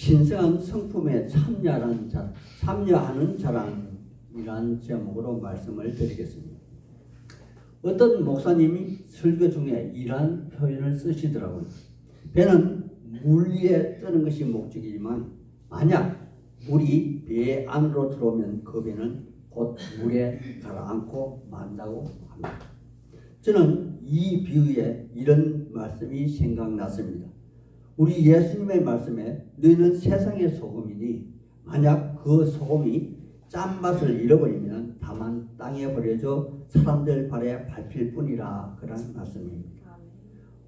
신성한 성품에 참여하는 자랑이란 제목으로 말씀을 드리겠습니다. 어떤 목사님이 설교 중에 이러한 표현을 쓰시더라고요. 배는 물 위에 뜨는 것이 목적이지만 만약 물이 배 안으로 들어오면 그 배는 곧 물에 가라앉고 만다고 합니다. 저는 이 비유에 이런 말씀이 생각났습니다. 우리 예수님의 말씀에 너희는 세상의 소금이니 만약 그 소금이 짠맛을 잃어버리면 다만 땅에 버려져 사람들 발에 밟힐 뿐이라, 그런 말씀입니다.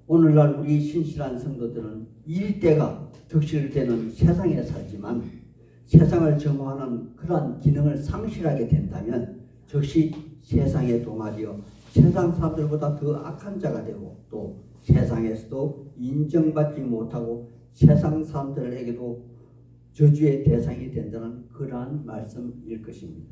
오늘날 우리 신실한 성도들은 일대가 득실되는 세상에 살지만 세상을 정화하는 그러한 기능을 상실하게 된다면 즉시 세상에 동화되어 세상 사람들보다 더 악한 자가 되고 또 세상에서도 인정받지 못하고 세상 사람들에게도 저주의 대상이 된다는 그러한 말씀일 것입니다.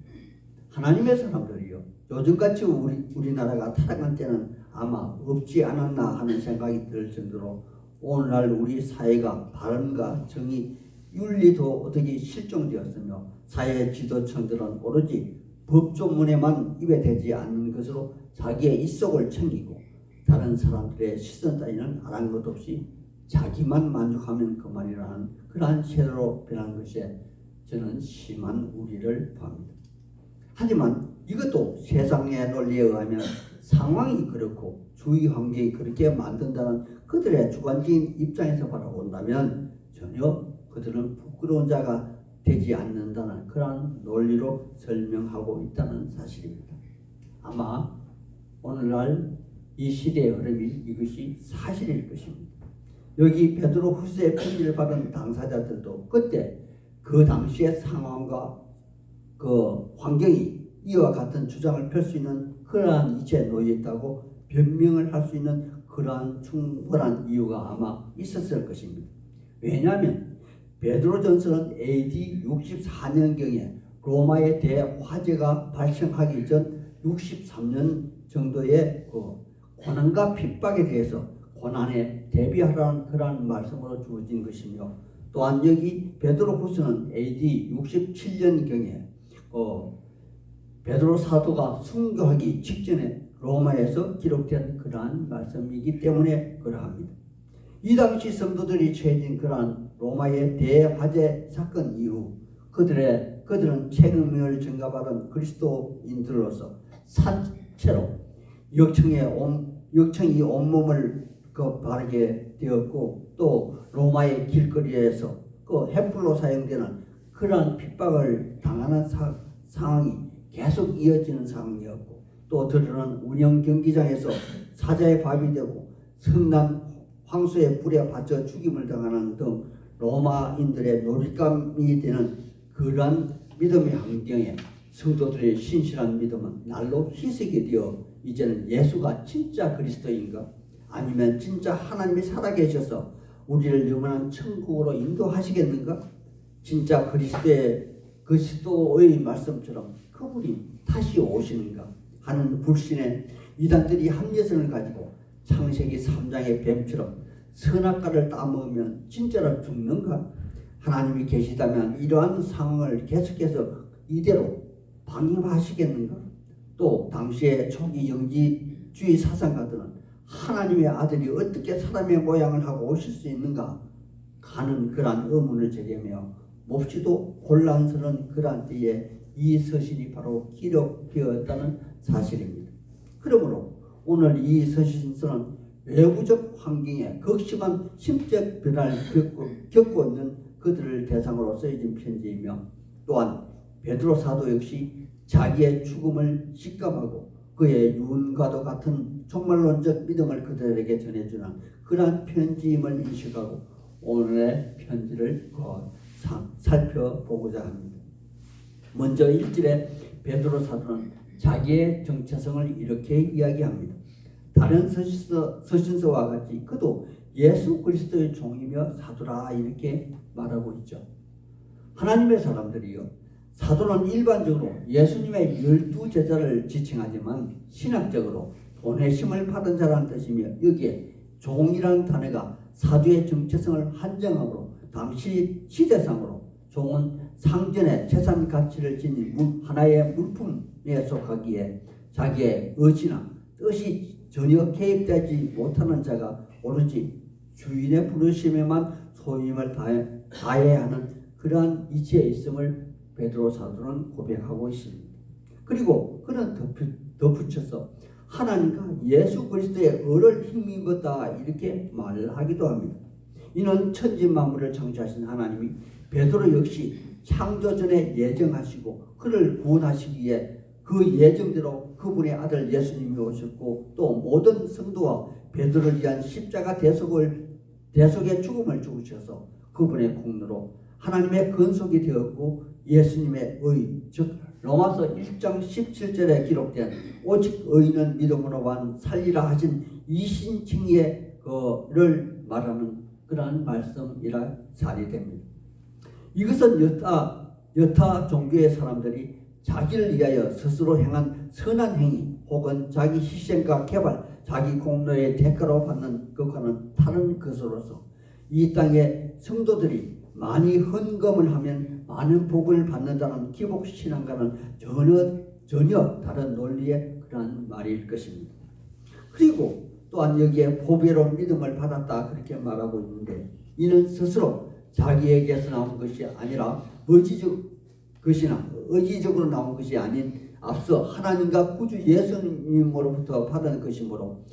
하나님의 사람들이요, 요즘같이 우리나라가 타락한 때는 아마 없지 않았나 하는 생각이 들 정도로 오늘날 우리 사회가 바른과 정의, 윤리도 어떻게 실종되었으며 사회 지도층들은 오로지 법조문에만 입에 대지 않는 것으로 자기의 입속을 챙기고 다른 사람들의 시선 따위는 아는 것 없이 자기만 만족하면 그만이라는 그러한 세대로 변한 것에 저는 심한 우려를 표합니다. 하지만 이것도 세상의 논리에 의하면 상황이 그렇고 주위 환경이 그렇게 만든다는 그들의 주관적인 입장에서 바라본다면 전혀 그들은 부끄러운 자가 되지 않는다는 그러한 논리로 설명하고 있다는 사실입니다. 아마 오늘날 이 시대의 흐름이 이것이 사실일 것입니다. 여기 베드로후서의 편지를 받은 당사자들도 그때 그 당시의 상황과 그 환경이 이와 같은 주장을 펼 수 있는 그러한 이치에 놓여 있다고 변명을 할 수 있는 그러한 충분한 이유가 아마 있었을 것입니다. 왜냐하면 베드로전서는 AD 64년경에 로마의 대화재가 발생하기 전 63년 정도의 그 고난과 핍박에 대해서 고난에 대비하라는 그러한 말씀으로 주어진 것이며, 또한 여기 베드로후서는 AD 67년경에 베드로 사도가 순교하기 직전에 로마에서 기록된 그러한 말씀이기 때문에 그러합니다. 이 당시 성도들이 처해진 그러한 로마의 대화재 사건 이후 그들은 책임을 전가받은 그리스도인들로서 사체로 역청이 온몸을 바르게 되었고 또 로마의 길거리에서 그 횃불로 사용되는 그러한 핍박을 당하는 상황이 계속 이어지는 상황이었고, 또 들으는 운영 경기장에서 사자의 밥이 되고 성난 황소의 불에 받쳐 죽임을 당하는 등 로마인들의 놀잇감이 되는 그러한 믿음의 환경에 성도들의 신실한 믿음은 날로 희석이 되어 이제는 예수가 진짜 그리스도인가, 아니면 진짜 하나님이 살아계셔서 우리를 영원한 천국으로 인도하시겠는가, 진짜 그리스도의 말씀처럼 그분이 다시 오시는가 하는 불신의 이단들이 합리성을 가지고 창세기 3장의 뱀처럼 선악과를 따먹으면 진짜로 죽는가, 하나님이 계시다면 이러한 상황을 계속해서 이대로 방임하시겠는가, 또 당시의 초기 영지주의 사상가들은 하나님의 아들이 어떻게 사람의 모양을 하고 오실 수 있는가 하는 그러한 의문을 제기하며 몹시도 혼란스러운 그러한 때에 이 서신이 바로 기록되었다는 사실입니다. 그러므로 오늘 이 서신서는 외부적 환경에 극심한 심적 변화를 겪고 있는 그들을 대상으로 쓰여진 편지이며, 또한 베드로 사도 역시 자기의 죽음을 직감하고 그의 유언과도 같은 종말론적 믿음을 그들에게 전해주는 그러한 편지임을 인식하고 오늘의 편지를 살펴보고자 합니다. 먼저 1절에 베드로 사도는 자기의 정체성을 이렇게 이야기합니다. 다른 서신서와 같이 그도 예수 그리스도의 종이며 사도라 이렇게 말하고 있죠. 하나님의 사람들이요, 사도는 일반적으로 예수님의 12제자를 지칭하지만 신학적으로 보내심을 받은 자라는 뜻이며, 여기에 종이라는 단어가 사도의 정체성을 한정하므로 당시 시대상으로 종은 상전의 재산 가치를 지닌 하나의 물품에 속하기에 자기의 의지나 뜻이 전혀 개입되지 못하는 자가 오로지 주인의 부르심에만 소임을 다해야 하는 그러한 이치에 있음을 베드로 사도는 고백하고 있습니다. 그리고 그는 덧붙여서 하나님과 예수 그리스도의 을을 힘입었다 이렇게 말을 하기도 합니다. 이는 천지 만물을 창조하신 하나님이 베드로 역시 창조 전에 예정하시고 그를 구원하시기 위해 그 예정대로 그분의 아들 예수님이 오셨고 또 모든 성도와 베드로를 위한 십자가 대속의 죽음을 죽으셔서 그분의 공로로 하나님의 근속이 되었고 예수님의 의, 즉 로마서 1장 17절에 기록된 오직 의인은 믿음으로만 살리라 하신 이신칭의의 그를 말하는 그러한 말씀이라 자리됩니다. 이것은 여타 종교의 사람들이 자기를 위하여 스스로 행한 선한 행위 혹은 자기 희생과 개발, 자기 공로의 대가로 받는 것과는 다른 것으로서 이 땅의 성도들이 많이 헌금을 하면 많은 복을 받는다는 기복신앙과는 전혀 다른 논리의 그러한 말일 것입니다. 그리고 또한 여기에 보배로 믿음을 받았다 그렇게 말하고 있는데 이는 스스로 자기에게서 나온 것이 아니라 의지적으로 나온 것이 아닌 앞서 하나님과 구주 예수님으로부터 받은 것이므로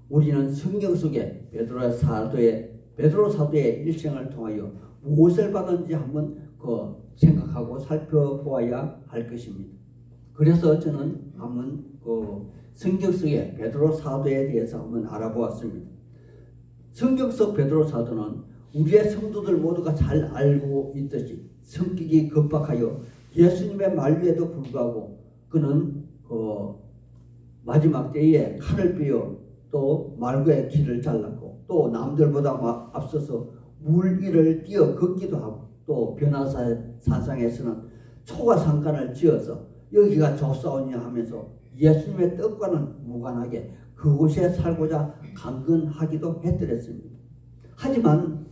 우리는 성경 속에 베드로 사도의 일생을 통하여 무엇을 받았는지 한번 생각하고 살펴보아야 할 것입니다. 그래서 저는 한번 성경 속의 베드로 사도에 대해서 한번 알아보았습니다. 성경 속 베드로 사도는 우리의 성도들 모두가 잘 알고 있듯이 성격이 급박하여 예수님의 만류에도 불구하고 그는 마지막 때에 칼을 빼어 또 말구의 길을 잘랐고 또 남들보다 앞서서 물 위를 뛰어 걷기도 하고 또 변화산상에서는 초가상간을 지어서 여기가 좋사오냐 하면서 예수님의 뜻과는 무관하게 그곳에 살고자 강건하기도 했더랬습니다. 하지만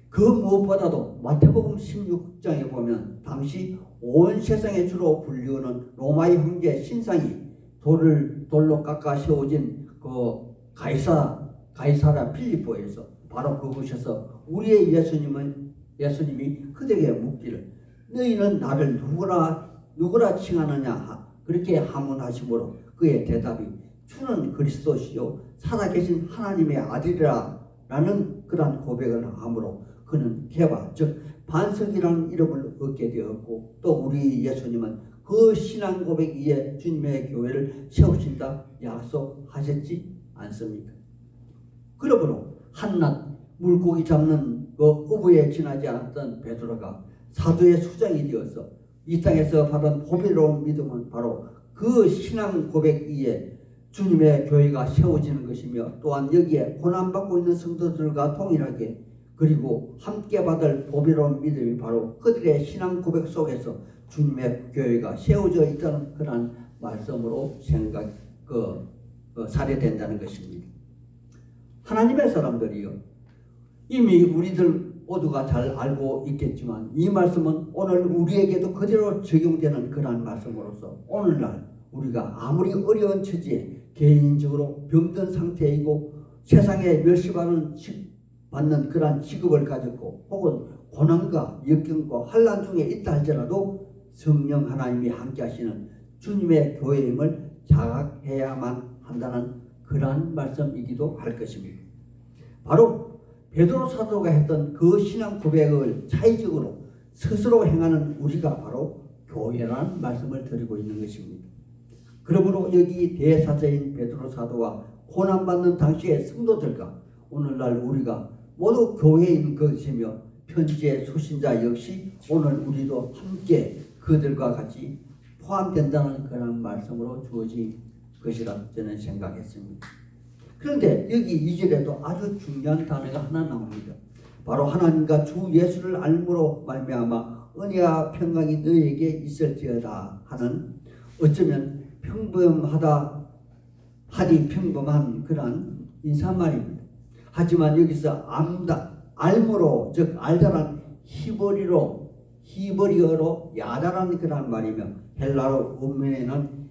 그 무엇보다도 마태복음 16장에 보면 당시 온 세상의 주로 불리우는 로마의 황제 신상이 돌로 깎아 세워진 그 가이사라 필리포에서 바로 그곳에서 우리의 예수님이 그들에게 묻기를 너희는 나를 누구라 칭하느냐 그렇게 하문하시므로 그의 대답이 주는 그리스도시요 살아계신 하나님의 아들이라 라는 그러한 고백을 하므로 그는 개화 즉 반석이라는 이름을 얻게 되었고 또 우리 예수님은 그 신앙 고백 위에 주님의 교회를 세우신다 약속하셨지 않습니까? 그러므로 한낱 물고기 잡는 그 어부에 지나지 않았던 베드로가 사도의 수장이 되어서 이 땅에서 받은 보배로운 믿음은 바로 그 신앙 고백 위에 주님의 교회가 세워지는 것이며 또한 여기에 고난받고 있는 성도들과 동일하게 그리고 함께 받을 보배로운 믿음이 바로 그들의 신앙 고백 속에서 주님의 교회가 세워져 있다는 그런 말씀으로 사례된다는 것입니다. 하나님의 사람들이요 이미 우리들 모두가 잘 알고 있겠지만 이 말씀은 오늘 우리에게도 그대로 적용되는 그러한 말씀으로서 오늘날 우리가 아무리 어려운 처지에 개인적으로 병든 상태이고 세상에 멸시받는 그러한 직업을 가졌고 혹은 고난과 역경과 환난 중에 있다 할지라도 성령 하나님이 함께 하시는 주님의 교회임을 자각해야만 한다는 그러한 말씀이기도 할 것입니다. 바로 베드로 사도가 했던 그 신앙 고백을 차이적으로 스스로 행하는 우리가 바로 교회라는 말씀을 드리고 있는 것입니다. 그러므로 여기 대사자인 베드로 사도와 고난받는 당시의 성도들과 오늘날 우리가 모두 교회인 것이며 편지의 수신자 역시 오늘 우리도 함께 그들과 같이 포함된다는 그런 말씀으로 주어진 것이라 저는 생각했습니다. 그런데 여기 2절에도 아주 중요한 단어가 하나 나옵니다. 바로 하나님과 주 예수를 알므로 말미암아 은혜와 평강이 너희에게 있을지어다 하는 어쩌면 평범한 그런 인사말입니다. 하지만 여기서 알므로 즉 알다란 히브리어로 야다라는 그런 말이며 헬라어 원문에는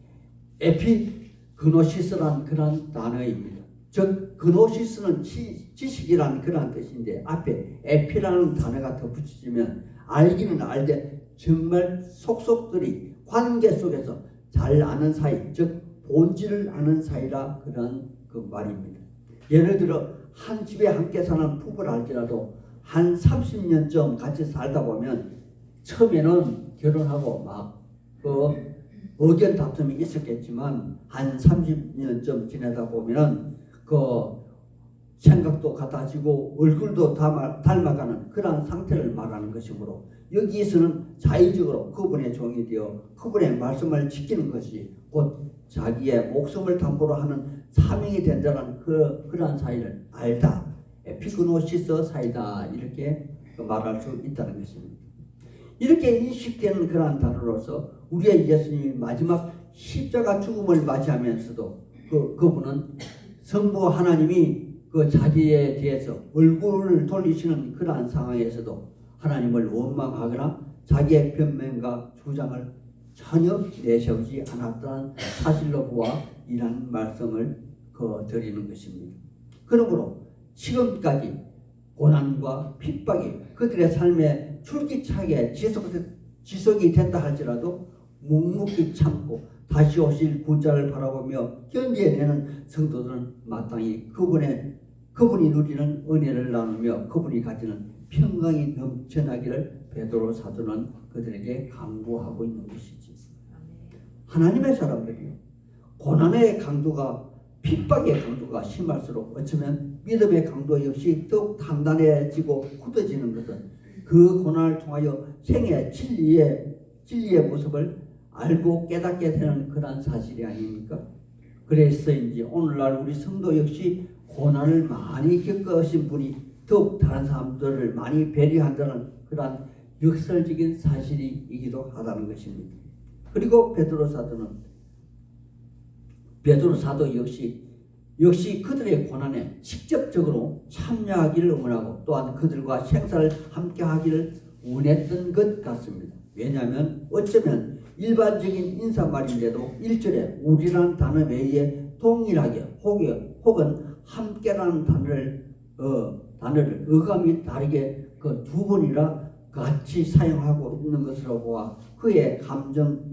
에피그노시스라는 그런 단어입니다. 즉 그노시스는 지식이라는 그런 뜻인데 앞에 에피라는 단어가 더 붙여지면 알기는 알되 정말 속속들이 관계 속에서 잘 아는 사이, 즉 본질을 아는 사이라 그런 그 말입니다. 예를 들어 한 집에 함께 사는 부부를 할지라도 한 30년쯤 같이 살다 보면 처음에는 결혼하고 막 의견 다툼이 있었겠지만 한 30년쯤 지내다 보면은 생각도 같아지고 얼굴도 닮아가는 그러한 상태를 말하는 것이므로 여기에서는 자의적으로 그분의 종이 되어 그분의 말씀을 지키는 것이 곧 자기의 목숨을 담보로 하는 사명이 된다는 그러한 사이를 알다. 에피그노시스 사이다. 이렇게 말할 수 있다는 것입니다. 이렇게 인식되는 그러한 단어로서 우리의 예수님이 마지막 십자가 죽음을 맞이하면서도 그분은 성부 하나님이 자기에 대해서 얼굴을 돌리시는 그러한 상황에서도 하나님을 원망하거나 자기의 변명과 주장을 전혀 내세우지 않았다는 사실로 보아 이런 말씀을 드리는 것입니다. 그러므로 지금까지 고난과 핍박이 그들의 삶에 줄기차게 지속이 된다 할지라도 묵묵히 참고 다시 오실 구자를 바라보며 견디해내는 성도들은 마땅히 그분이 누리는 은혜를 나누며 그분이 가지는 평강이 넘쳐나기를 베드로 사도는 그들에게 강구하고 있는 것이지. 하나님의 사람들이요, 고난의 강도가 핍박의 강도가 심할수록 어쩌면 믿음의 강도 역시 더욱 단단해지고 굳어지는 것은 그 고난을 통하여 생애 진리의 모습을 알고 깨닫게 되는 그러한 사실이 아닙니까? 그래서인지 오늘날 우리 성도 역시 고난을 많이 겪으신 분이 더욱 다른 사람들을 많이 배려한다는 그러한 역설적인 사실이기도 하다는 것입니다. 그리고 베드로 사도 역시 그들의 고난에 직접적으로 참여하기를 원하고 또한 그들과 생사를 함께 하기를 원했던 것 같습니다. 왜냐하면 어쩌면 일반적인 인사말인데도 1절에 우리라는 단어 외에 동일하게 혹은 함께라는 단어를 어감이 다르게 그 두 번이나 같이 사용하고 있는 것으로 보아 그의 감정을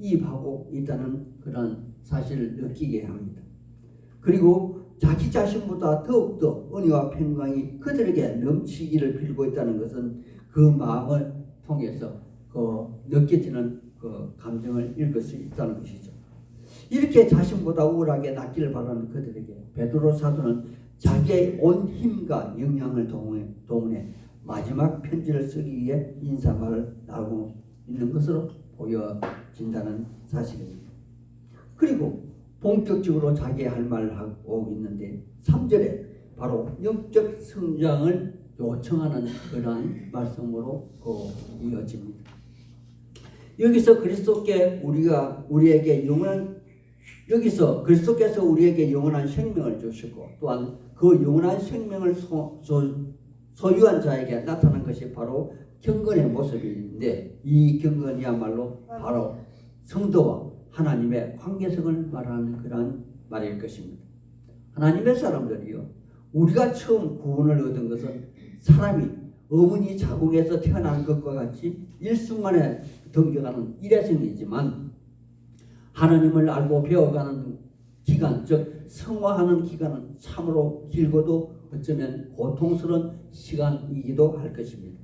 이입하고 있다는 그런 사실을 느끼게 합니다. 그리고 자기 자신보다 더욱더 은혜와 평강이 그들에게 넘치기를 빌고 있다는 것은 그 마음을 통해서 느껴지는 그 감정을 읽을 수 있다는 것이죠. 이렇게 자신보다 우월하게 낫기를 바라는 그들에게 베드로 사도는 자기의 온 힘과 역량을 동원해 마지막 편지를 쓰기 위해 인사말을 나오고 있는 것으로 보여진다는 사실입니다. 그리고 본격적으로 자기의 할 말을 하고 있는데 3절에 바로 영적 성장을 요청하는 그러한 말씀으로 이어집니다. 여기서 그리스도께서 우리에게 영원한 생명을 주시고 또한 그 영원한 생명을 소유한 자에게 나타난 것이 바로 경건의 모습인데 이 경건이야말로 바로 성도와 하나님의 관계성을 말하는 그러한 말일 것입니다. 하나님의 사람들이요, 우리가 처음 구원을 얻은 것은 사람이 어머니 자궁에서 태어난 것과 같이 일순간에 덤겨가는 일회성이지만 하나님을 알고 배워가는 기간, 즉 성화하는 기간은 참으로 길고도 어쩌면 고통스러운 시간이기도 할 것입니다.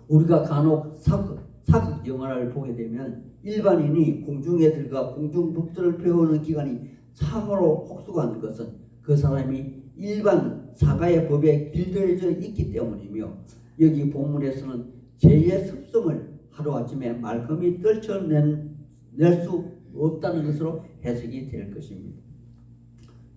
우리가 간혹 사극 영화를 보게 되면 일반인이 공중에 들어가 공중법들을 배우는 기간이 참으로 혹독한 것은 그 사람이 일반 사가의 법에 길들여져 있기 때문이며 여기 본문에서는 죄의 습성을 하루아침에 말끔히 떨쳐낼 수 없다는 것으로 해석이 될 것입니다.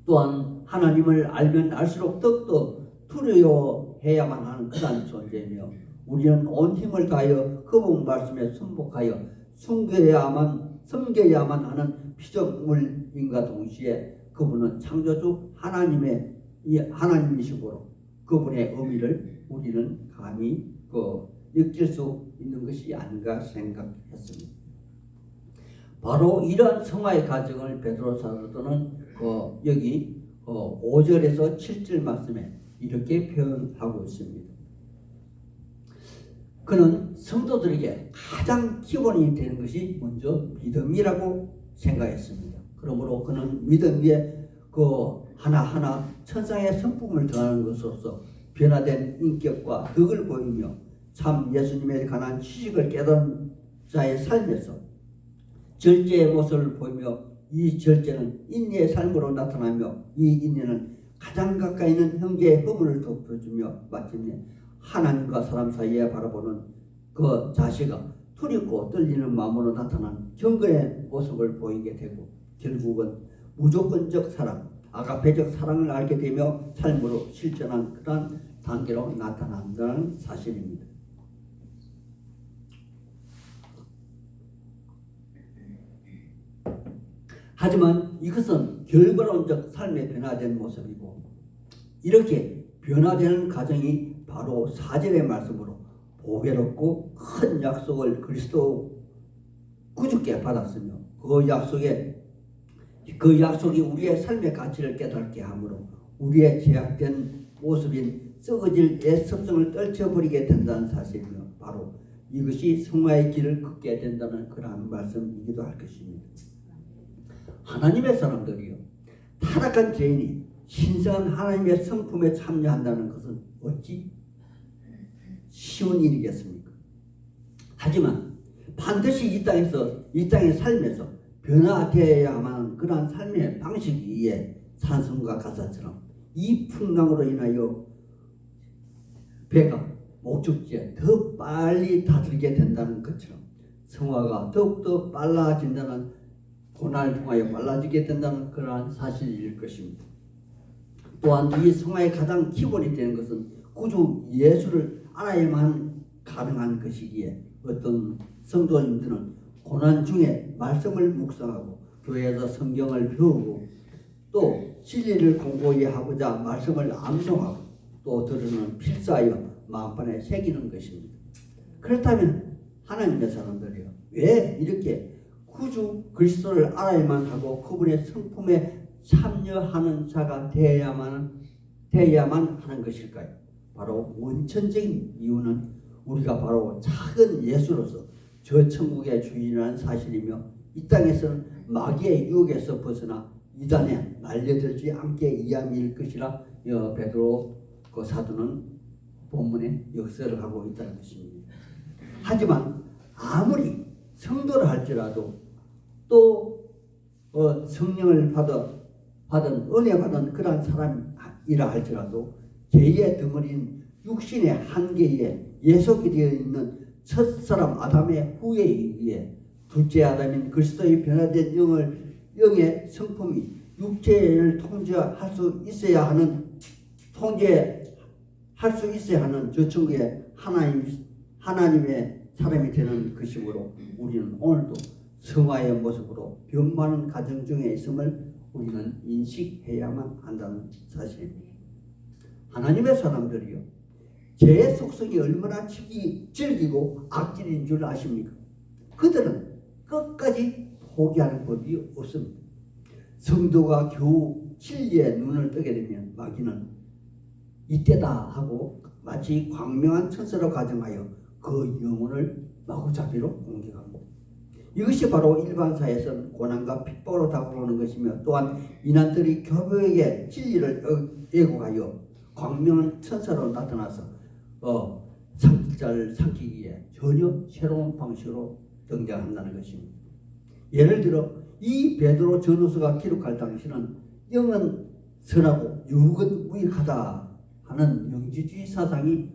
또한 하나님을 알면 알수록 더욱더 두려워해야만 하는 그러한 존재이며 우리는 온 힘을 다하여 그분 말씀에 순복하여 섬겨야만 하는 피조물인과 동시에 그분은 창조주 하나님이시므로 그분의 의미를 우리는 감히 느낄 수 있는 것이 아닌가 생각했습니다. 바로 이러한 성화의 과정을 베드로 사도는 여기 5절에서 7절 말씀에 이렇게 표현하고 있습니다. 그는 성도들에게 가장 기본이 되는 것이 먼저 믿음이라고 생각했습니다. 그러므로 그는 믿음 위에 하나하나 천상의 성품을 더하는 것으로서 변화된 인격과 덕을 보이며 참 예수님에 관한 지식을 깨달은 자의 삶에서 절제의 모습을 보이며 이 절제는 인내의 삶으로 나타나며 이 인내는 가장 가까이 있는 형제의 허물을 덮어주며 마침내 하나님과 사람 사이에 바라보는 그 자세가 두렵고 떨리는 마음으로 나타난 경건의 모습을 보이게 되고 결국은 무조건적 사랑, 아가페적 사랑을 알게 되며 삶으로 실천한 그러한 단계로 나타난다는 사실입니다. 하지만 이것은 결과론적 삶에 변화된 모습이고 이렇게 변화되는 과정이 바로 4절의 말씀으로 보배롭고 큰 약속을 그리스도 구주께 받았으며 그 약속이 우리의 삶의 가치를 깨닫게 하므로 우리의 제약된 모습인 썩어질 옛 습성을 떨쳐버리게 된다는 사실이며 바로 이것이 성화의 길을 걷게 된다는 그러한 말씀이기도 할 것입니다. 하나님의 사람들이요, 타락한 죄인이 신성한 하나님의 성품에 참여한다는 것은 어찌 쉬운 일이겠습니까? 하지만 반드시 이 땅의 삶에서 변화되어야만 하는 그러한 삶의 방식이기에 산성과 가사처럼 이 풍랑으로 인하여 배가 목적지에 더 빨리 다다르게 된다는 것처럼 성화가 더욱더 빨라진다는 고난을 통하여 빨라지게 된다는 그러한 사실일 것입니다. 또한 이 성화의 가장 기본이 되는 것은 구주 예수를 알아야만 가능한 것이기에 어떤 성도님들은 고난 중에 말씀을 묵상하고 교회에서 성경을 배우고 또 진리를 공고히 하고자 말씀을 암송하고 또 들으는 필사하여 마음판에 새기는 것입니다. 그렇다면 하나님의 사람들이요, 왜 이렇게 구주 그리스도를 알아야만 하고 그분의 성품에 참여하는 자가 되어야만 하는 것일까요? 바로 원천적인 이유는 우리가 바로 작은 예수로서 저 천국의 주인이라는 사실이며 이 땅에서는 마귀의 유혹에서 벗어나 이단에 날려들지 않게 이함일 것이라 베드로 사도는 본문에 역설을 하고 있다는 것입니다. 하지만 아무리 성도를 할지라도 또 성령을 받은 은혜 받은 그러한 사람이라 할지라도 죄의 덩어리인 육신의 한계에 예속이 되어 있는 첫사람 아담의 후에 의해 둘째 아담인 그리스도의 변화된 영의 성품이 육체를 통제할 수 있어야 하는 저 천국의 하나님의 사람이 되는 것이므로 우리는 오늘도 성화의 모습으로 변화하는 과정 중에 있음을 우리는 인식해야만 한다는 사실입니다. 하나님의 사람들이요, 죄의 속성이 얼마나 질기고 악질인 줄 아십니까? 그들은 끝까지 포기하는 법이 없습니다. 성도가 겨우 진리의 눈을 뜨게 되면 마귀는 이때다 하고 마치 광명한 천사로 가정하여 그 영혼을 마구잡이로 공격합니다. 이것이 바로 일반사에서는 고난과 핍박으로 다가오는 것이며 또한 이난들이 교회에게 진리를 왜곡하여 광명한 천사로 나타나서 자를 삼키기에 전혀 새로운 방식으로 등장한다는 것입니다. 예를 들어 이 베드로 전후서가 기록할 당시는 영은 선하고 육은 무익하다 하는 영지주의 사상이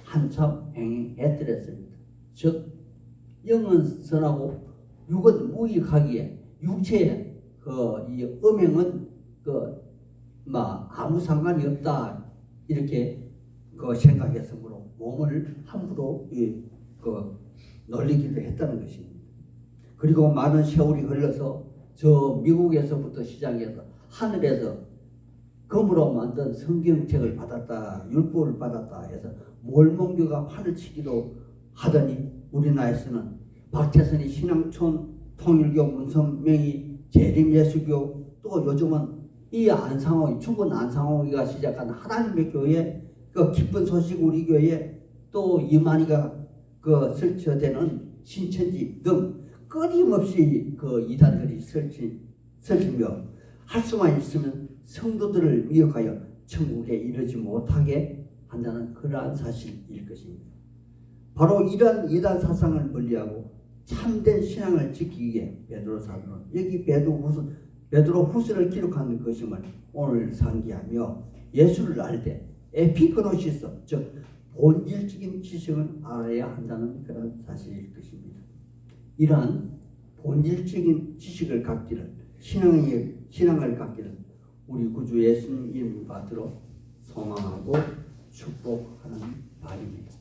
한참 행했더랬습니다. 즉 영은 선하고 육은 무익하기에 육체의 이 음행은 아무 상관이 없다 이렇게 생각했으므로 몸을 함부로 놀리기도 했다는 것입니다. 그리고 많은 세월이 흘러서 저 미국에서부터 시작해서 하늘에서 검으로 만든 성경책을 받았다, 율법을 받았다 해서 몰몬교가 판을 치기도 하더니 우리나라에서는 박태선이 신앙촌 통일교 문선명이 재림예수교 또 요즘은 이 안상홍 죽은 안상홍이가 시작한 하나님의 교회 그 기쁜 소식 우리 교회 또 이만희가 그 설치되는 신천지 등 끊임없이 그 이단들이 설치며 할 수만 있으면 성도들을 미혹하여 천국에 이르지 못하게 한다는 그러한 사실일 것입니다. 바로 이러한 이단 사상을 멀리하고 참된 신앙을 지키기 위해 베드로 사도는 여기 베드로 후서를 기록하는 것임을 오늘 상기하며 예수를 알 때 에피그노시스 즉 본질적인 지식을 알아야 한다는 그런 사실일 것입니다. 이러한 본질적인 지식을 갖기를 신앙을 갖기를 우리 구주 예수님 이름 받들어 소망하고 축복하는 바입니다.